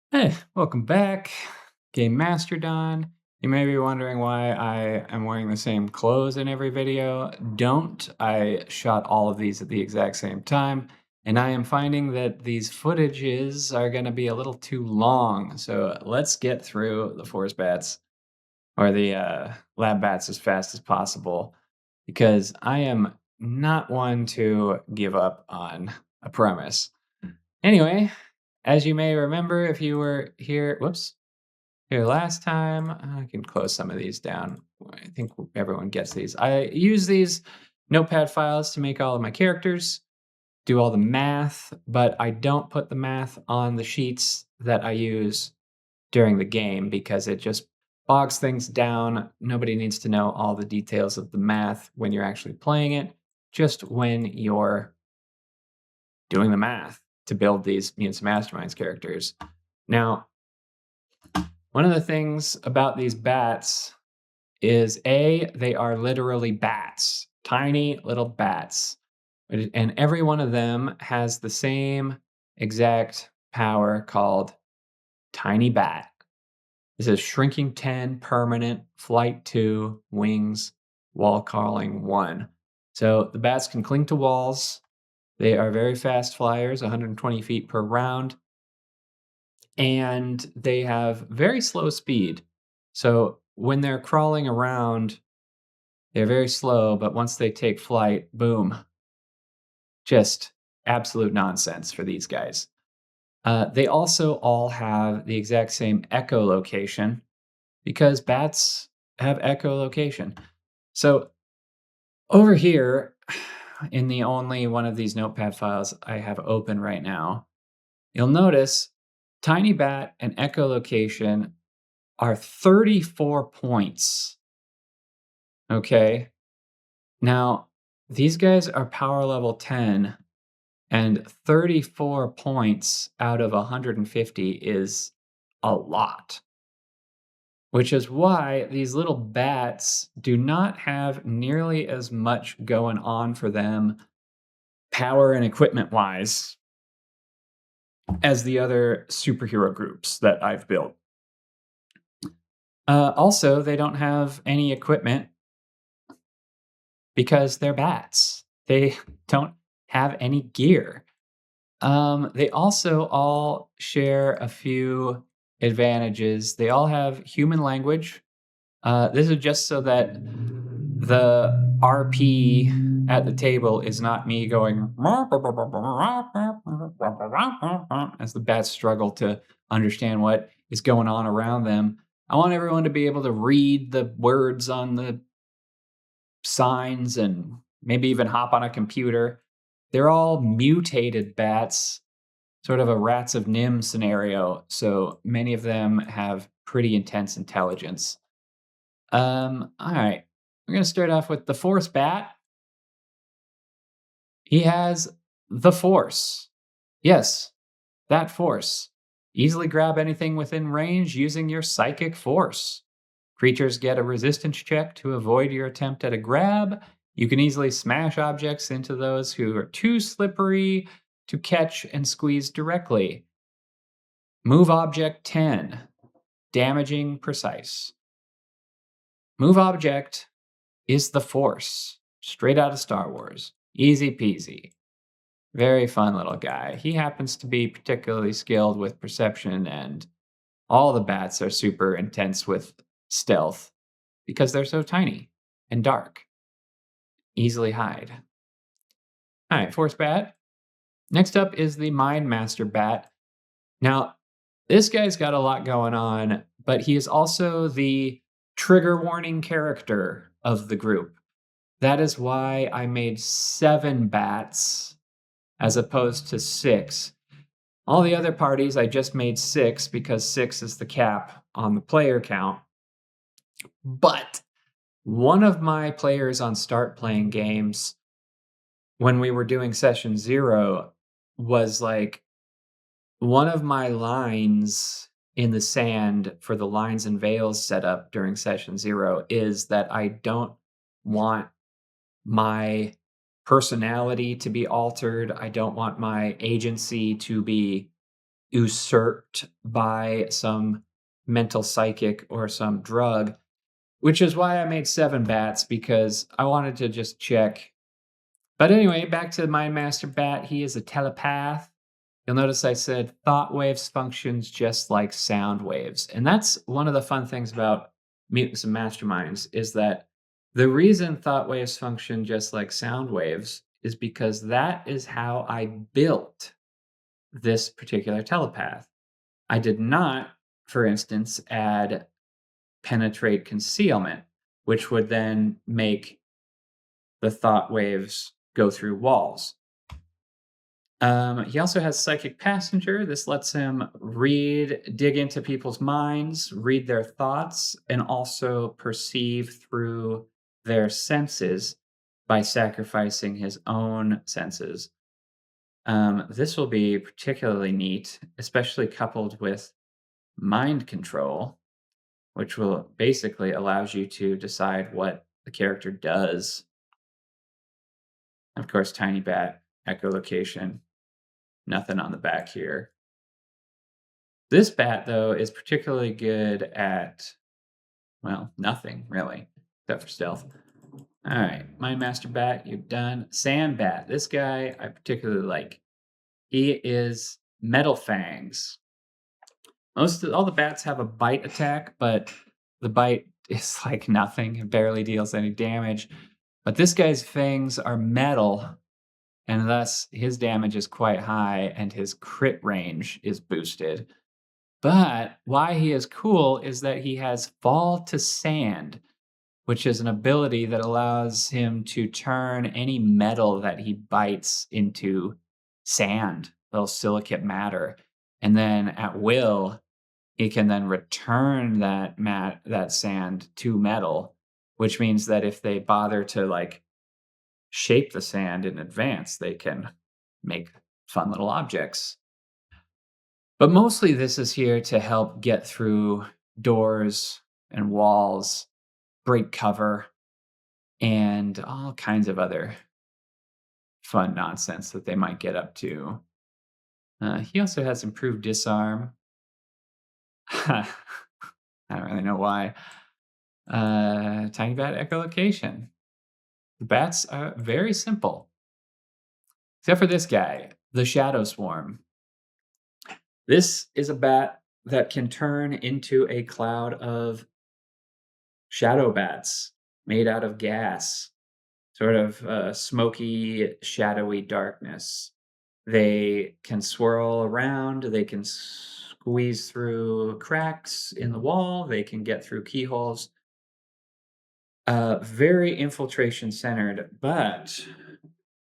Hey, welcome back, Game Master Don. You may be wondering why I am wearing the same clothes in every video. Don't. I shot all of these at the exact same time, and I am finding that these footages are going to be a little too long. So let's get through the force bats or the lab bats as fast as possible because I am not one to give up on a premise. Anyway, as you may remember, if you were here last time, I can close some of these down. I think everyone gets these. I use these notepad files to make all of my characters, do all the math, but I don't put the math on the sheets that I use during the game because it just bogs things down. Nobody needs to know all the details of the math when you're actually playing it, just when you're doing the math to build these Mutants and Masterminds characters. Now, one of the things about these bats is they are literally bats, tiny little bats. And every one of them has the same exact power called Tiny Bat. This is Shrinking 10, Permanent, Flight 2, Wings, Wall Crawling 1. So the bats can cling to walls. They are very fast flyers, 120 feet per round. And they have very slow speed. So when they're crawling around, they're very slow, but once they take flight, boom, just absolute nonsense for these guys. They also all have the exact same echolocation because bats have echolocation. So over here, in the only one of these notepad files I have open right now, you'll notice Tiny Bat and echolocation are 34 points. Okay. Now, these guys are power level 10, and 34 points out of 150 is a lot. Which is why these little bats do not have nearly as much going on for them, power and equipment wise, as the other superhero groups that I've built. Also, they don't have any equipment because they're bats. They don't have any gear. They also all share a few advantages. They all have human language. This is just so that the RP at the table is not me going as the bats struggle to understand what is going on around them. I want everyone to be able to read the words on the signs and maybe even hop on a computer. They're all mutated bats, sort of a Rats of Nim scenario. So many of them have pretty intense intelligence. All right. We're going to start off with the Force Bat. He has the Force. Yes, that Force. Easily grab anything within range using your Psychic Force. Creatures get a resistance check to avoid your attempt at a grab. You can easily smash objects into those who are too slippery to catch and squeeze directly. Move Object 10. Damaging precise. Move Object is the Force. Straight out of Star Wars. Easy peasy. Very fun little guy. He happens to be particularly skilled with perception, and all the bats are super intense with stealth because they're so tiny and dark. Easily hide. All right, Force Bat. Next up is the Mind Master Bat. Now, this guy's got a lot going on, but he is also the trigger warning character of the group. That is why I made 7 bats as opposed to 6. All the other parties, I just made 6 because 6 is the cap on the player count. But one of my players on Start Playing Games, when we were doing session 0, was like, one of my lines in the sand for the lines and veils setup during session 0 is that I don't want my personality to be altered. I don't want my agency to be usurped by some mental psychic or some drug, which is why I made 7 bats because I wanted to just check. But anyway, back to my master bat. He is a telepath. You'll notice I said thought waves functions just like sound waves. And that's one of the fun things about Mutants and Masterminds is that the reason thought waves function just like sound waves is because that is how I built this particular telepath. I did not, for instance, add penetrate concealment, which would then make the thought waves go through walls. He also has Psychic Passenger. This lets him dig into people's minds, read their thoughts, and also perceive through their senses by sacrificing his own senses. This will be particularly neat, especially coupled with mind control, which will basically allows you to decide what the character does. Of course, Tiny Bat, echolocation, nothing on the back here. This bat, though, is particularly good at, well, nothing really, except for stealth. All right, my master bat, you're done. Sand Bat, this guy I particularly like. He is Metal Fangs. All the bats have a bite attack, but the bite is like nothing. It barely deals any damage. But this guy's fangs are metal, and thus his damage is quite high and his crit range is boosted. But why he is cool is that he has Fall to Sand, which is an ability that allows him to turn any metal that he bites into sand, little silicate matter. And then at will, he can then return that sand to metal, which means that if they bother to like shape the sand in advance, they can make fun little objects. But mostly this is here to help get through doors and walls, break cover, and all kinds of other fun nonsense that they might get up to. He also has improved disarm. I don't really know why. Tiny Bat echolocation. The bats are very simple. Except for this guy, the Shadow Swarm. This is a bat that can turn into a cloud of shadow bats made out of gas, sort of smoky, shadowy darkness. They can swirl around, they can squeeze through cracks in the wall, they can get through keyholes. Very infiltration centered, but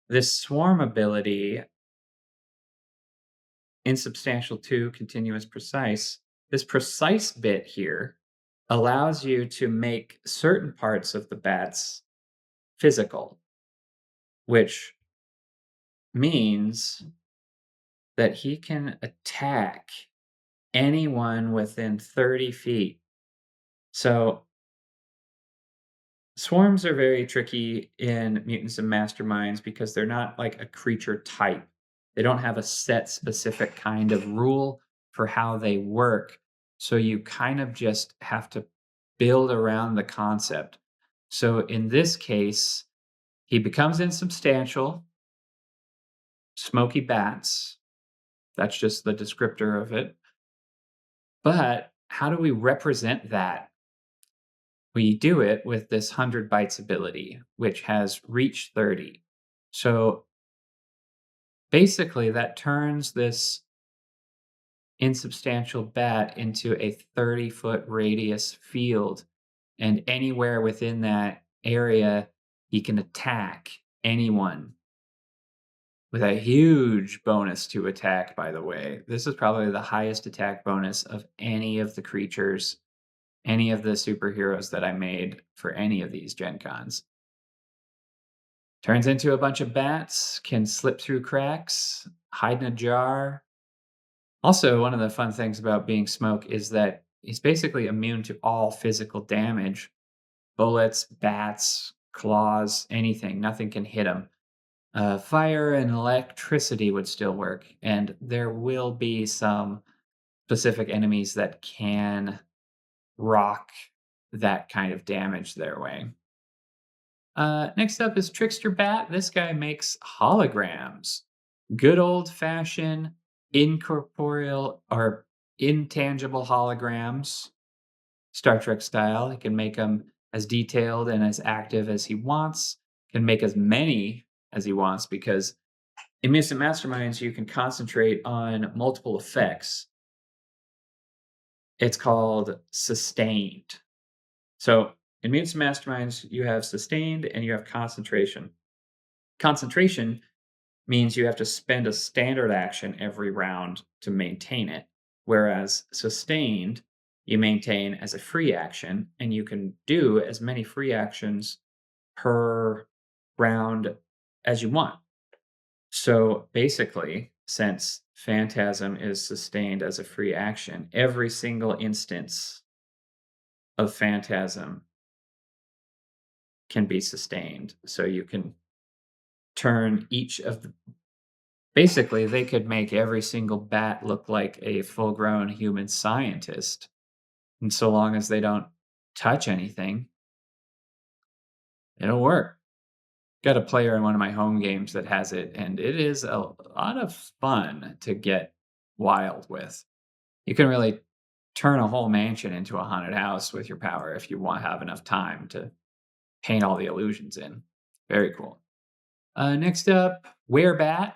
this swarm ability, insubstantial 2, continuous precise, this precise bit here allows you to make certain parts of the bats physical, which means that he can attack anyone within 30 feet. So swarms are very tricky in Mutants and Masterminds because they're not like a creature type. They don't have a set specific kind of rule for how they work. So you kind of just have to build around the concept. So in this case, he becomes insubstantial, smoky bats. That's just the descriptor of it. But how do we represent that? We do it with this 100 bites ability, which has reach 30. So basically, that turns this insubstantial bat into a 30-foot radius field. And anywhere within that area, he can attack anyone with a huge bonus to attack, by the way. This is probably the highest attack bonus of any of the creatures, any of the superheroes that I made for any of these Gen Cons. Turns into a bunch of bats, can slip through cracks, hide in a jar. Also, one of the fun things about being Smoke is that he's basically immune to all physical damage. Bullets, bats, claws, anything. Nothing can hit him. Fire and electricity would still work, and there will be some specific enemies that can rock that kind of damage their way. Next up is Trickster Bat. This guy makes holograms. Good old fashioned incorporeal or intangible holograms, Star Trek style. He can make them as detailed and as active as he wants, can make as many as he wants because in Mutants and Masterminds, you can concentrate on multiple effects. It's called sustained. So in Mutants and Masterminds, you have sustained and you have concentration. Concentration means you have to spend a standard action every round to maintain it, whereas sustained, you maintain as a free action, and you can do as many free actions per round as you want. So basically, since Phantasm is sustained as a free action, every single instance of Phantasm can be sustained. So you can turn each of the basically, they could make every single bat look like a full-grown human scientist, and so long as they don't touch anything, it'll work. Got a player in one of my home games that has it, and it is a lot of fun to get wild with. You can really turn a whole mansion into a haunted house with your power if you want have enough time to paint all the illusions in. Very cool. Next up, Werebat.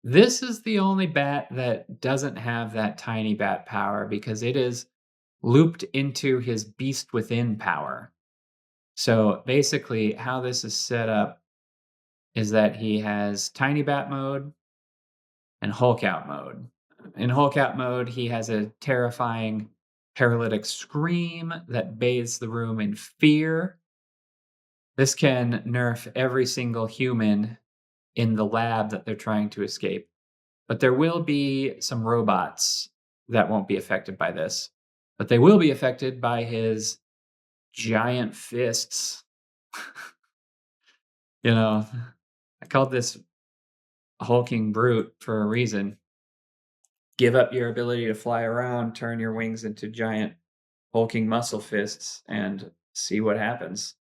This is the only bat that doesn't have that tiny bat power because it is looped into his Beast Within power. So basically, how this is set up is that he has tiny bat mode and Hulk out mode. In Hulk out mode, he has a terrifying paralytic scream that bathes the room in fear. This can nerf every single human in the lab that they're trying to escape. But there will be some robots that won't be affected by this. But they will be affected by his giant fists. I called this hulking brute for a reason. Give up your ability to fly around, turn your wings into giant hulking muscle fists, and see what happens.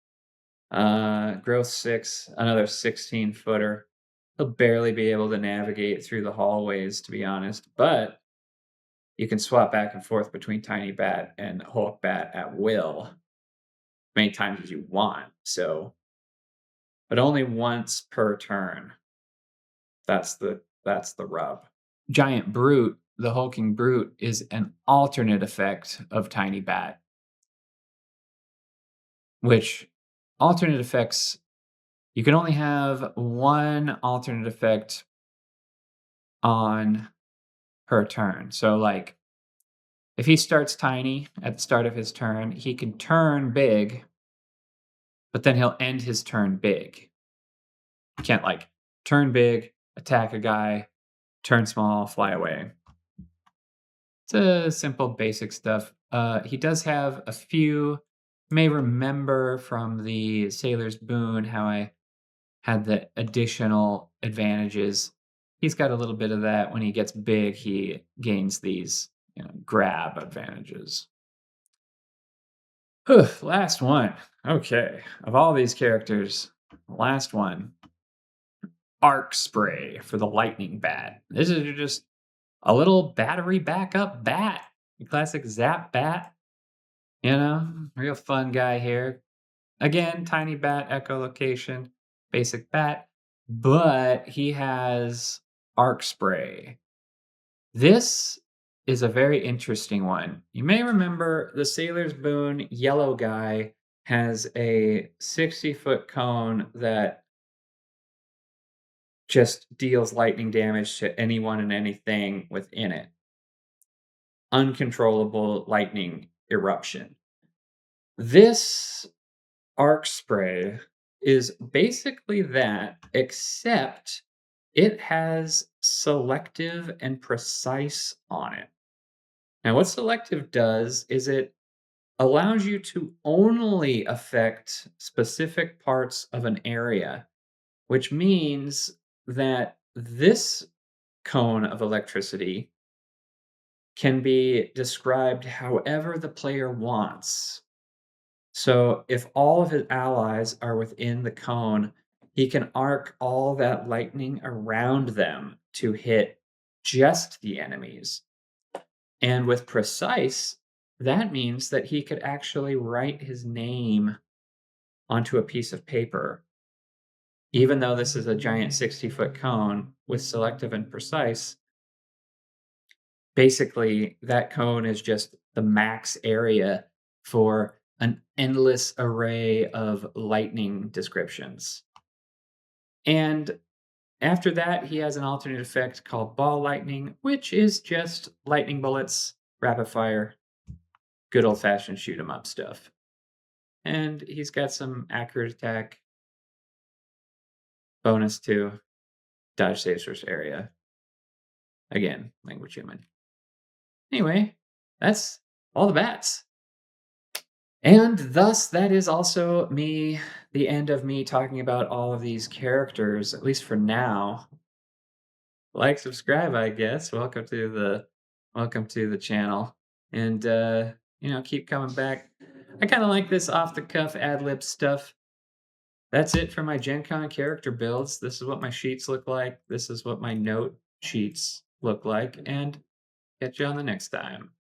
Growth 6, another 16-footer. He'll barely be able to navigate through the hallways, to be honest, but you can swap back and forth between Tiny Bat and Hulk Bat at will, many times as you want. So, but only once per turn. That's the rub. Giant Brute, the hulking brute, is an alternate effect of Tiny Bat, which alternate effects, you can only have one alternate effect on per turn. So, like, if he starts tiny at the start of his turn, he can turn big, but then he'll end his turn big. You can't, like, turn big, attack a guy, turn small, fly away. It's a simple, basic stuff. He does have a few. You may remember from the Sailor's Boon how I had the additional advantages. He's got a little bit of that. When he gets big, he gains these grab advantages. Last one. Okay. Of all these characters, last one. Arc Spray for the Lightning Bat. This is just a little battery backup bat. Classic Zap Bat. Real fun guy here. Again, tiny bat, echolocation, basic bat, but he has Arc Spray. This is a very interesting one. You may remember the Sailor's Boon yellow guy has a 60-foot cone that just deals lightning damage to anyone and anything within it. Uncontrollable lightning eruption. This Arc Spray is basically that, except it has selective and precise on it. Now, what selective does is it allows you to only affect specific parts of an area which means that this cone of electricity can be described however the player wants. So if all of his allies are within the cone, he can arc all that lightning around them to hit just the enemies. And with precise, that means that he could actually write his name onto a piece of paper. Even though this is a giant 60-foot cone with selective and precise, basically that cone is just the max area for an endless array of lightning descriptions. And after that, he has an alternate effect called ball lightning, which is just lightning bullets, rapid fire, good old fashioned shoot 'em up stuff. And he's got some accurate attack, bonus to dodge saves first area. Again, language human. Anyway, that's all the bats. And thus, that is also the end of me talking about all of these characters, at least for now. Like, subscribe, I guess. Welcome to the channel. And keep coming back. I kind of like this off the cuff ad lib stuff. That's it for my Gen Con character builds. This is what my sheets look like. This is what my note sheets look like. And catch you on the next time.